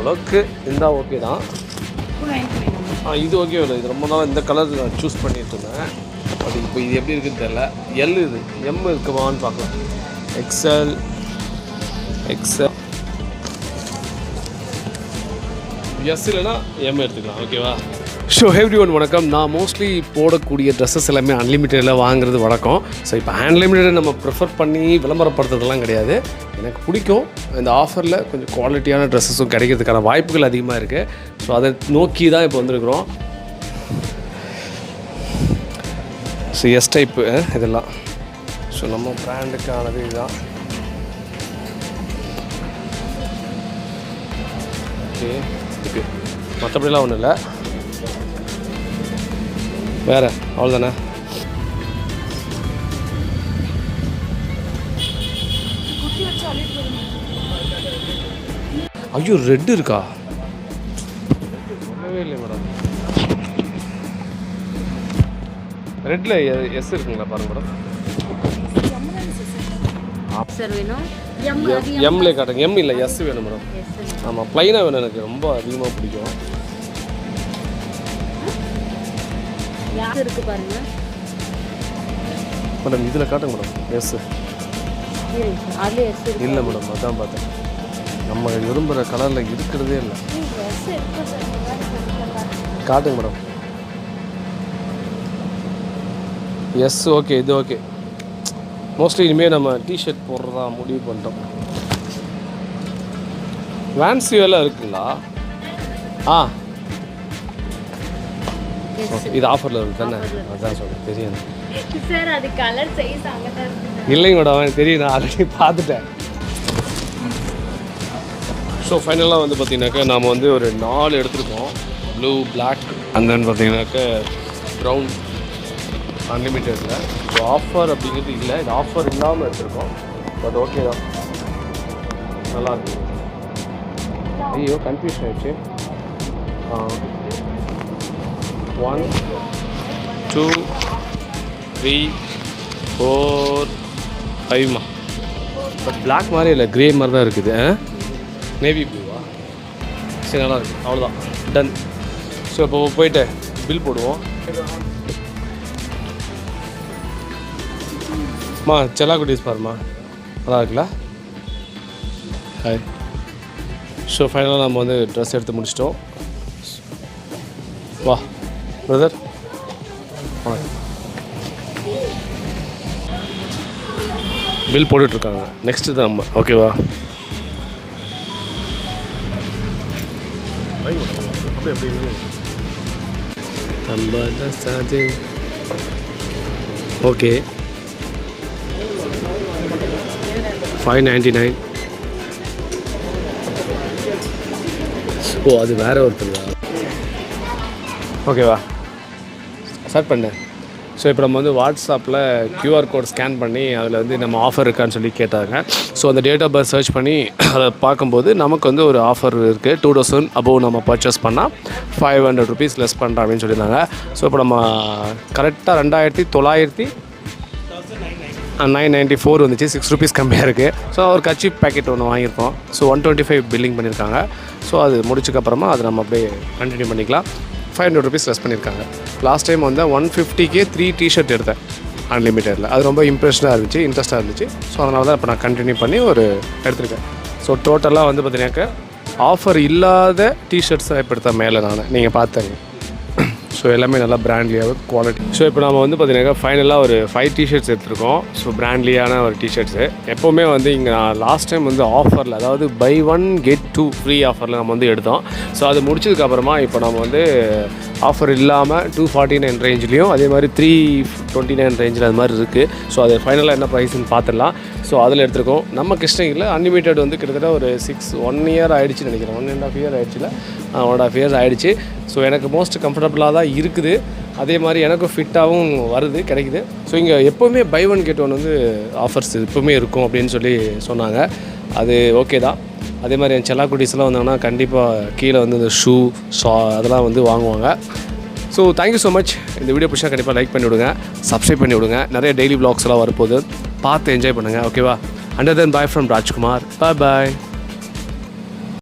ஓரளவுக்கு இருந்தால் ஓகே தான். இது ஓகே இல்லை. இது ரொம்ப நாள் இந்த கலர் நான் சூஸ் பண்ணிட்டு இருந்தேன். அது இப்போ இது எப்படி இருக்குன்னு தெரியல. எல் இது எம் இருக்குமான்னு பார்க்கலாம். எக்ஸ்எல் எஸ் இல்லைனா எம் எடுத்துக்கலாம். ஓகேவா? ஸோ எவ்ரிஒன் வணக்கம். நான் மோஸ்ட்லி போடக்கூடிய ட்ரெஸ்ஸஸ் எல்லாமே அன்லிமிட்டடில் வாங்குறது வழக்கம். ஸோ இப்போ அன்லிமிட்டட் நம்ம ப்ரிஃபர் பண்ணி விளம்பரப்படுத்துறதுலாம் கிடையாது. எனக்கு பிடிக்கும். இந்த ஆஃபரில் கொஞ்சம் குவாலிட்டியான ட்ரெஸ்ஸஸும் கிடைக்கிறதுக்கான வாய்ப்புகள் அதிகமாக இருக்குது. ஸோ அதை நோக்கி தான் இப்போ வந்துருக்குறோம். ஸோ எஸ் டைப்பு இதெல்லாம். ஸோ நம்ம பிராண்டுக்கானது இதுதான். ஓகே ஓகே, மற்றபடிலாம் ஒன்றும் இல்லை. வேறு அவ்வளோதானே. ஐயோ ரெட் இருக்கா? சொல்லவே இல்லை மேடம். ரெட்டில் எஸ் இருக்குங்களா பாருங்க மேடம். எம்ல காட்டுங்க. எம் இல்லை எஸ் வேணும் மேடம். ஆமாம், ப்ளைனாக வேணும். எனக்கு ரொம்ப அதிகமாக பிடிக்கும். இருக்கு பாருங்க மேடம். இதில் காட்டுங்க மேடம். எஸ் இல்லை மேடம், அதான் பார்த்தேன். நம்ம விரும்புகிற கலரில் இருக்கிறதே இல்லை. காட்டுங்க மேடம். எஸ் ஓகே, இது ஓகே. மோஸ்ட்லி இனிமேல் நம்ம டிஷர்ட் போடுறதா முடிவு பண்ணிட்டோம். வேன்சி எல்லாம் இருக்குங்களா? ஓகே, இது ஆஃபரில் இருக்குது தானே? அதான் சொல்கிறேன், தெரியும் சார். அது கலர் சைஸ் அங்கே தான் இருக்குது. இல்லைங்க மேடம், தெரியும். நான் ஆல்ரெடி பார்த்துட்டேன். ஸோ ஃபைனலாக வந்து பார்த்தீங்கன்னாக்கா நாம் வந்து ஒரு 4 எடுத்துருக்கோம். ப்ளூ, பிளாக் அண்ட் தென் பார்த்தீங்கன்னாக்கா ப்ரௌன் அன்லிமிட்டடில். ஸோ ஆஃபர் அப்படிங்கிறது இல்லை, இது ஆஃபர் இல்லாமல் எடுத்துருக்கோம். பட் ஓகே தான், நல்லாயிருக்கு. ஐயோ கன்ஃபியூஷன் ஆகிடுச்சு. 1 2 3 4 5 பட் பிளாக் மாதிரி இல்லை, க்ரே மாதிரி தான் இருக்குது. நேவி ப்ளூவா? சரி, நல்லா இருக்குது. அவ்வளோதான், டன். ஸோ இப்போ போயிட்டு பில் போடுவோம். செல்லா குட்டீஸ் பாருமா, நல்லா இருக்குல்ல? ஹாய். ஸோ ஃபைனலாக நம்ம வந்து ட்ரெஸ் எடுத்து முடிச்சிட்டோம். வா பிரதர், பில் போட்டுட்ருக்காங்க. நெக்ஸ்ட்டு தான் நம்ம. ஓகேவா? ஓகே, 599. ஓ, அது வேற ஒருத்தர். ஓகேவா? ஸ்டார்ட் பண்ணேன். ஸோ இப்போ நம்ம வந்து வாட்ஸ்அப்பில் QR கோட் ஸ்கேன் பண்ணி அதில் வந்து நம்ம ஆஃபர் இருக்கான்னு சொல்லி கேட்டாங்க. ஸோ அந்த டேட் ஆஃப் பர்த் சர்ச் பண்ணி அதை பார்க்கும்போது நமக்கு வந்து ஒரு ஆஃபர் இருக்குது. 2000 அபோவ் நம்ம பர்ச்சேஸ் பண்ணால் 500 rupees லெஸ் பண்ணுறோம் அப்படின்னு சொல்லியிருந்தாங்க. ஸோ இப்போ நம்ம கரெக்டாக 2994 வந்துச்சு. 6 rupees கம்மியாக இருக்குது. ஸோ ஒரு கட்சி பேக்கெட் ஒன்று வாங்கியிருக்கோம். ஸோ 125 பில்லிங் பண்ணியிருக்காங்க. ஸோ அது முடிச்சக்கப்புறமா அது நம்ம அப்படியே கண்டினியூ பண்ணிக்கலாம். 500 rupees லெஸ் பண்ணியிருக்காங்க. லாஸ்ட் டைம் வந்து 150க்கே 3 டிஷர்ட் எடுத்தேன் அன்லிமிட்டடில். அது ரொம்ப இன்ட்ரெஸ்ட்டாக இருந்துச்சு, இன்ட்ரெஸ்ட்டாக இருந்துச்சு. ஸோ அதனால தான் இப்போ நான் கண்டினியூ பண்ணி ஒரு எடுத்திருக்கேன். ஸோ டோட்டலாக வந்து பார்த்தீங்கன்னாக்கா ஆஃபர் இல்லாத டிஷர்ட்ஸை இப்போ எடுத்தேன் மேலே நான், நீங்கள் பார்த்தேங்க. ஸோ எல்லாமே நல்லா பிராண்ட்லியாக குவாலிட்டி. ஸோ இப்போ நம்ம வந்து பார்த்தீங்கன்னாக்கா ஃபைனலாக ஒரு 5 டிஷர்ட்ஸ் எடுத்துருக்கோம். ஸோ பிராண்ட்லியான ஒரு டிஷர்ட்ஸு. எப்போவுமே வந்து இங்கே நான் லாஸ்ட் டைம் வந்து ஆஃபரில், அதாவது buy 1 get 2 ஃப்ரீ ஆஃபரில் நம்ம வந்து எடுத்தோம். ஸோ அது முடிச்சதுக்கப்புறமா இப்போ நம்ம வந்து ஆஃபர் இல்லாமல் 249 ரேஞ்சிலையும் அதே மாதிரி 329 ரேஞ்சில் அது மாதிரி இருக்குது. ஸோ அது ஃபைனலாக என்ன ப்ரைஸ்ன்னு பார்த்துடலாம். ஸோ அதில் எடுத்துருக்கோம். நம்ம கிருஷ்ணகிரியில் அன்லிமிட்டட் வந்து கிட்டத்தட்ட ஒரு 1 இயர் ஆகிடுச்சு நினைக்கிறேன். 1.5 இயர் ஆகிடுச்சுல, 1.5 இயர்ஸ் ஆகிடுச்சு. ஸோ எனக்கு மோஸ்ட் கம்ஃபர்டபுளாக தான் இருக்குது. அதே மாதிரி எனக்கும் ஃபிட்டாகவும் வருது, கிடைக்குது. ஸோ இங்கே எப்போவுமே buy 1 get 1 வந்து ஆஃபர்ஸ் எப்போவுமே இருக்கும் அப்படின்னு சொல்லி சொன்னாங்க. அது ஓகே தான். அதே மாதிரி என் செல்லா குட்டீஸ்லாம் வந்தாங்கன்னா கண்டிப்பாக கீழே வந்து இந்த ஷூ அதெல்லாம் வந்து வாங்குவாங்க. So thank you so much. இந்த வீடியோ பிடிச்சா கண்டிப்பாக லைக் பண்ணி விடுங்க, சப்ஸ்கிரைப் பண்ணி விடுங்க. நிறைய டெய்லி வ்ளாக்ஸ்லாம் வரப்போகுது, பார்த்து என்ஜாய் பண்ணுங்கள். ஓகேவா? Under then bye from Rajkumar. Bye.